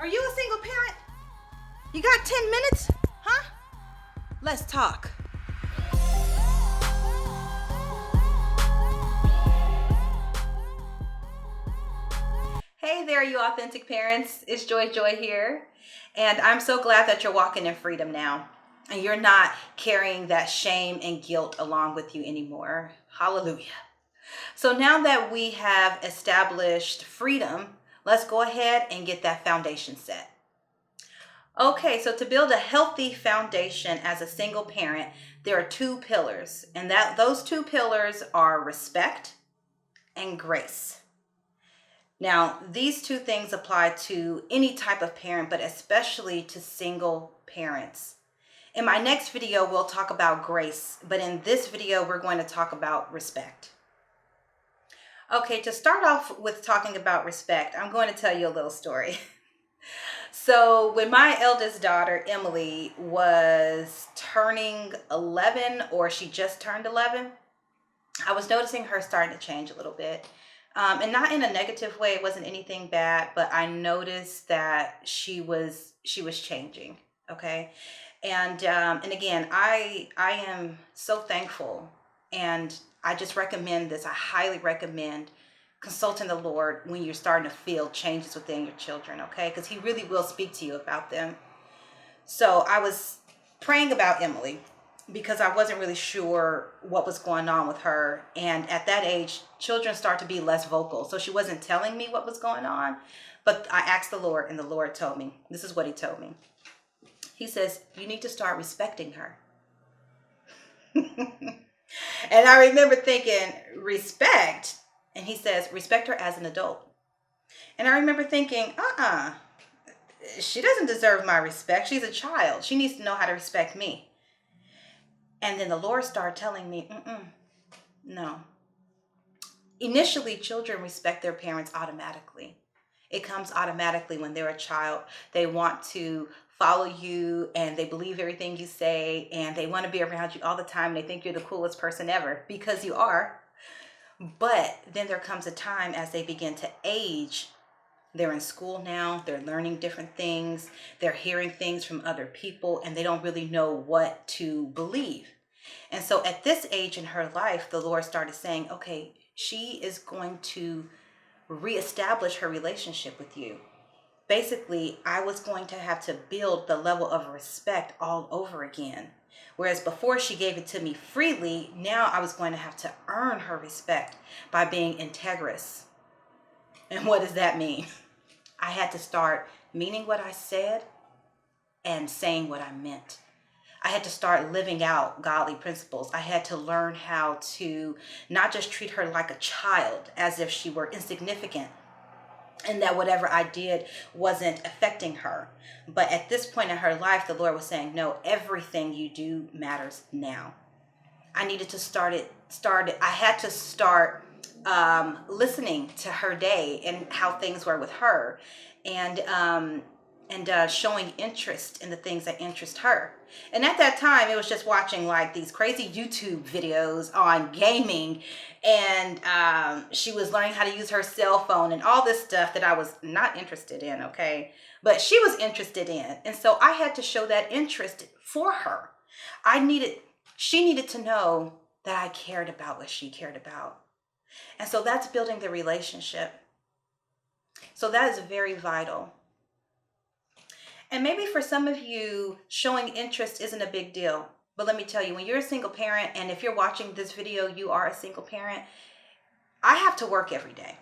Are you a single parent? You got 10 minutes? Huh? Let's talk. Hey there, you authentic parents. It's Joy here. And I'm so glad that you're walking in freedom now. And you're not carrying that shame and guilt along with you anymore. Hallelujah. So now that we have established freedom, let's go ahead and get that foundation set. Okay, so to build a healthy foundation as a single parent, there are two pillars, and those two pillars are respect and grace. Now, these two things apply to any type of parent, but especially to single parents. In my next video, we'll talk about grace, but in this video, we're going to talk about respect. Okay, to start off with talking about respect, I'm going to tell you a little story. So when my eldest daughter, Emily, was turning 11, or she just turned 11, I was noticing her starting to change a little bit. And not in a negative way. It wasn't anything bad, but I noticed that she was changing. Okay. And again, I am so thankful, and I just recommend this. I highly recommend consulting the Lord when you're starting to feel changes within your children, okay? Because He really will speak to you about them. So I was praying about Emily because I wasn't really sure what was going on with her. And at that age, children start to be less vocal. So she wasn't telling me what was going on, but I asked the Lord, and the Lord told me, this is what He told me. He says, you need to start respecting her. And I remember thinking, respect? And He says, respect her as an adult. And I remember thinking, she doesn't deserve my respect. She's a child. She needs to know how to respect me. And then the Lord started telling me, no. Initially, children respect their parents automatically. It comes automatically when they're a child. They want to follow you, and they believe everything you say, and they want to be around you all the time. They think you're the coolest person ever, because you are. But then there comes a time as they begin to age. They're in school now. They're learning different things. They're hearing things from other people, and they don't really know what to believe. And so at this age in her life, the Lord started saying, okay, she is going to reestablish her relationship with you. Basically, I was going to have to build the level of respect all over again. Whereas before she gave it to me freely, now I was going to have to earn her respect by being integrous. And what does that mean? I had to start meaning what I said and saying what I meant. I had to start living out godly principles. I had to learn how to not just treat her like a child, as if she were insignificant, and that whatever I did wasn't affecting her. But at this point in her life, the Lord was saying, no, everything you do matters now. I needed to I had to start listening to her day and how things were with her, and showing interest in the things that interest her. And at that time, it was just watching like these crazy YouTube videos on gaming, and she was learning how to use her cell phone and all this stuff that I was not interested in, okay? But she was interested in. And so I had to show that interest for her. She needed to know that I cared about what she cared about. And so that's building the relationship. So that is very vital. And maybe for some of you, showing interest isn't a big deal. But let me tell you, when you're a single parent, and if you're watching this video, you are a single parent, I have to work every day.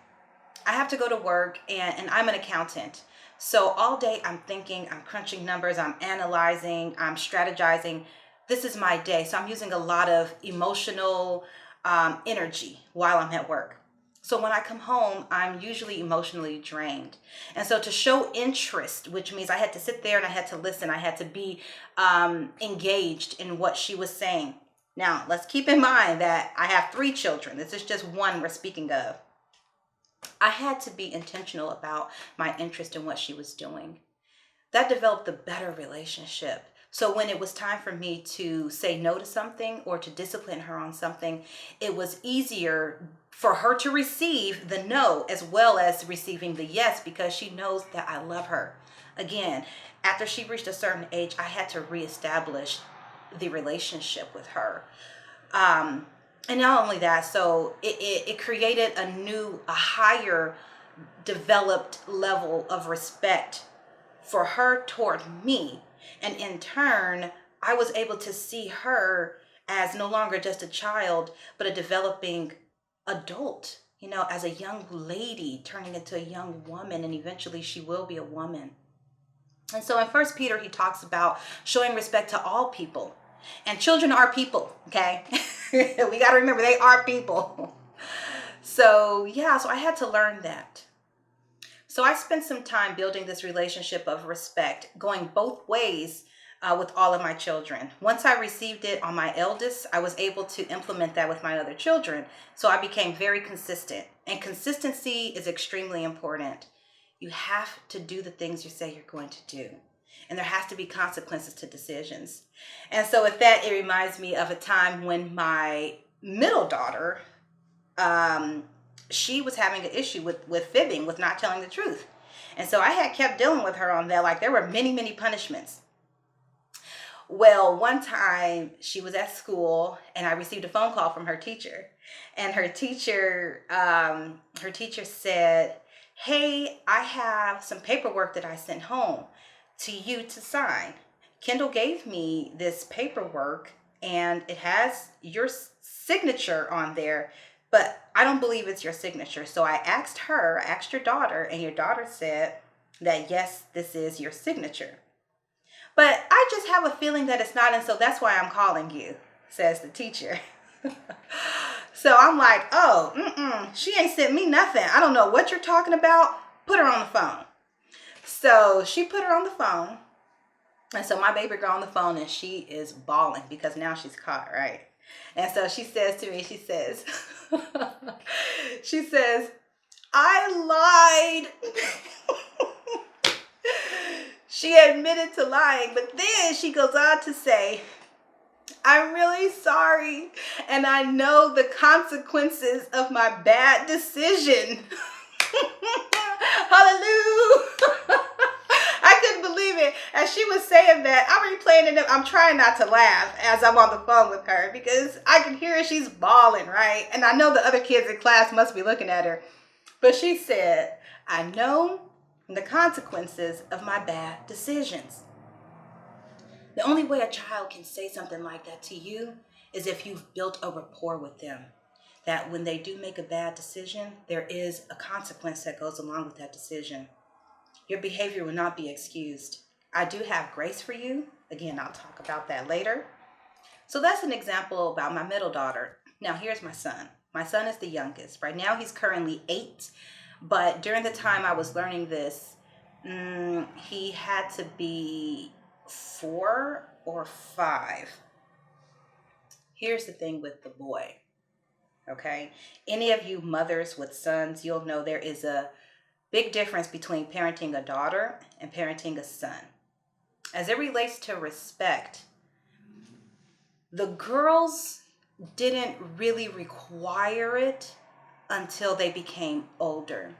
I have to go to work, and I'm an accountant. So all day I'm thinking, I'm crunching numbers, I'm analyzing, I'm strategizing. This is my day. So I'm using a lot of emotional energy while I'm at work. So when I come home, I'm usually emotionally drained. And so to show interest, which means I had to sit there and I had to listen, I had to be engaged in what she was saying. Now, let's keep in mind that I have 3 children. This is just one we're speaking of. I had to be intentional about my interest in what she was doing. That developed a better relationship. So when it was time for me to say no to something or to discipline her on something, it was easier for her to receive the no as well as receiving the yes, because she knows that I love her. again, after she reached a certain age, I had to reestablish the relationship with her. And not only that, so it created a higher developed level of respect for her toward me. And in turn, I was able to see her as no longer just a child, but a developing adult, as a young lady turning into a young woman, and eventually she will be a woman. And so in First Peter, he talks about showing respect to all people. And children are people, okay? We got to remember they are people. So yeah, so I had to learn that. So I spent some time building this relationship of respect, going both ways with all of my children. Once I received it on my eldest, I was able to implement that with my other children. So I became very consistent. And consistency is extremely important. You have to do the things you say you're going to do. And there has to be consequences to decisions. And so with that, it reminds me of a time when my middle daughter, she was having an issue with fibbing, with not telling the truth. And so I had kept dealing with her on that. Like, there were many, many punishments. Well, one time she was at school and I received a phone call from her teacher. And her teacher said, "Hey, I have some paperwork that I sent home to you to sign. Kendall gave me this paperwork and it has your signature on there, but I don't believe it's your signature." So I asked your daughter, and your daughter said that yes, this is your signature. "But I just have a feeling that it's not, and so that's why I'm calling you," says the teacher. So I'm like, oh, she ain't sent me nothing. I don't know what you're talking about. Put her on the phone. So she put her on the phone. And so my baby girl on the phone, and she is bawling because now she's caught, right? And so she says to me, she says, "I lied." She admitted to lying, but then she goes on to say, "I'm really sorry, and I know the consequences of my bad decision." Hallelujah. I couldn't believe it. As she was saying that, I'm replaying it. I'm trying not to laugh as I'm on the phone with her because I can hear her. She's bawling, right? And I know the other kids in class must be looking at her. But she said, "I know the consequences of my bad decisions." The only way a child can say something like that to you is if you've built a rapport with them. That when they do make a bad decision, there is a consequence that goes along with that decision. Your behavior will not be excused. I do have grace for you. Again, I'll talk about that later. So that's an example about my middle daughter. Now here's my son. My son is the youngest. Right now he's currently 8. But during the time I was learning this, he had to be 4 or 5. Here's the thing with the boy. Okay, any of you mothers with sons, you'll know there is a big difference between parenting a daughter and parenting a son. As it relates to respect, the girls didn't really require it until they became older.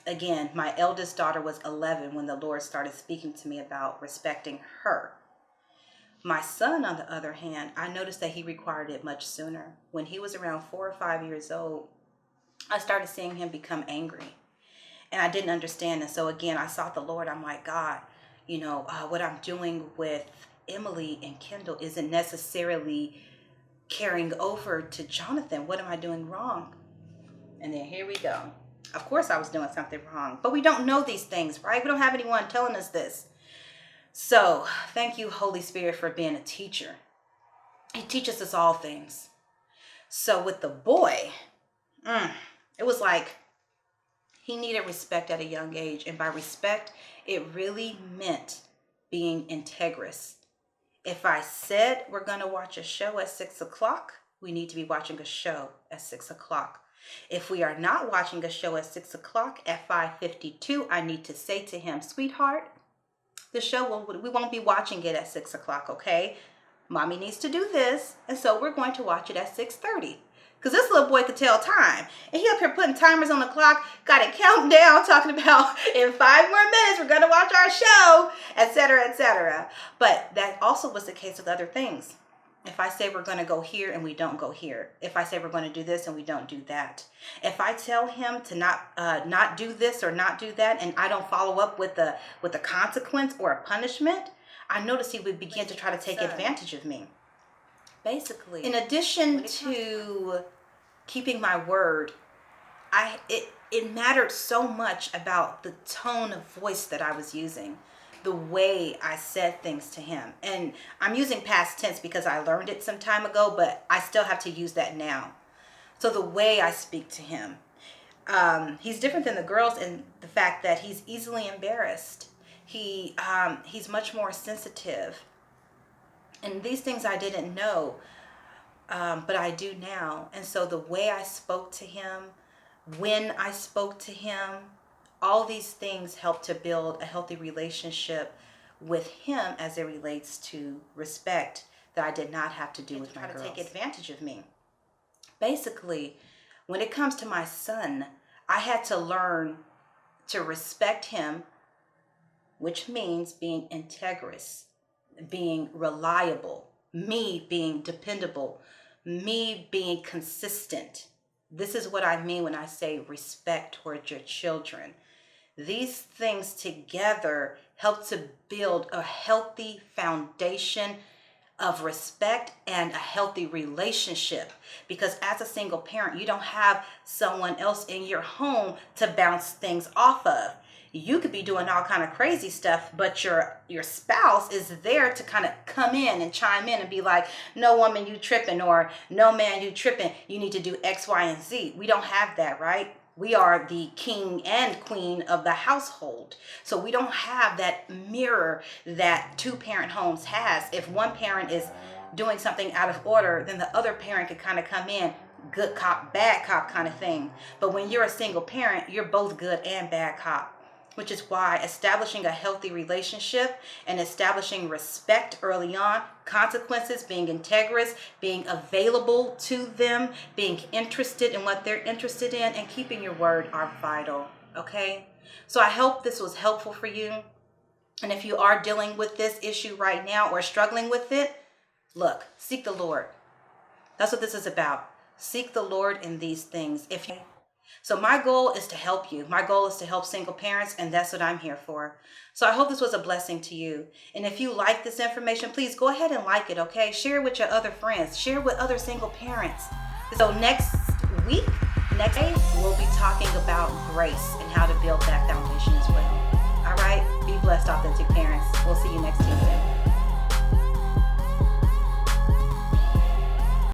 Again, my eldest daughter was 11 when the Lord started speaking to me about respecting her. My son, on the other hand, I noticed that he required it much sooner. When he was around 4 or 5 years old, I started seeing him become angry. And I didn't understand. And so again, I sought the Lord. I'm like, God, what I'm doing with Emily and Kendall isn't necessarily carrying over to Jonathan. What am I doing wrong? And then here we go. Of course I was doing something wrong. But we don't know these things, right? We don't have anyone telling us this. So thank you, Holy Spirit, for being a teacher. He teaches us all things. So with the boy, it was like he needed respect at a young age. And by respect, it really meant being integrous. If I said we're going to watch a show at 6 o'clock, we need to be watching a show at 6 o'clock. If we are not watching a show at 6 o'clock, at 5:52, I need to say to him, "Sweetheart, the show, we won't be watching it at 6 o'clock, okay? Mommy needs to do this, and so we're going to watch it at 6:30. Because this little boy could tell time. And he up here putting timers on the clock, got it counting down, talking about in 5 more minutes, we're going to watch our show, etc., etc. But that also was the case with other things. If I say we're going to go here and we don't go here. If I say we're going to do this and we don't do that. If I tell him to not do this or not do that, and I don't follow up with a consequence or a punishment, I notice he would begin to try to take advantage of me. Basically, in addition to keeping my word, it mattered so much about the tone of voice that I was using, the way I said things to him. And I'm using past tense because I learned it some time ago, but I still have to use that now. So the way I speak to him, he's different than the girls in the fact that he's easily embarrassed. He's much more sensitive. And these things I didn't know, but I do now. And so the way I spoke to him, when I spoke to him, all these things help to build a healthy relationship with him as it relates to respect that I did not have to do with my girls. Try to take advantage of me. Basically, when it comes to my son, I had to learn to respect him, which means being integrous, being reliable, me being dependable, me being consistent. This is what I mean when I say respect towards your children. These things together help to build a healthy foundation of respect and a healthy relationship. Because as a single parent, you don't have someone else in your home to bounce things off of. You could be doing all kind of crazy stuff, but your spouse is there to kind of come in and chime in and be like, no woman, you tripping, or no man, you tripping. You need to do X, Y, and Z. We don't have that, right? We are the king and queen of the household. So we don't have that mirror that 2-parent homes has. If one parent is doing something out of order, then the other parent could kind of come in, good cop, bad cop kind of thing. But when you're a single parent, you're both good and bad cop. Which is why establishing a healthy relationship and establishing respect early on, consequences, being integrous, being available to them, being interested in what they're interested in, and keeping your word are vital, okay? So I hope this was helpful for you. And if you are dealing with this issue right now or struggling with it, look, seek the Lord. That's what this is about. Seek the Lord in these things. So my goal is to help you. My goal is to help single parents, and that's what I'm here for. So I hope this was a blessing to you. And if you like this information, please go ahead and like it, okay? Share it with your other friends. Share it with other single parents. So next day, we'll be talking about grace and how to build that foundation as well. All right? Be blessed, authentic parents. We'll see you next Tuesday.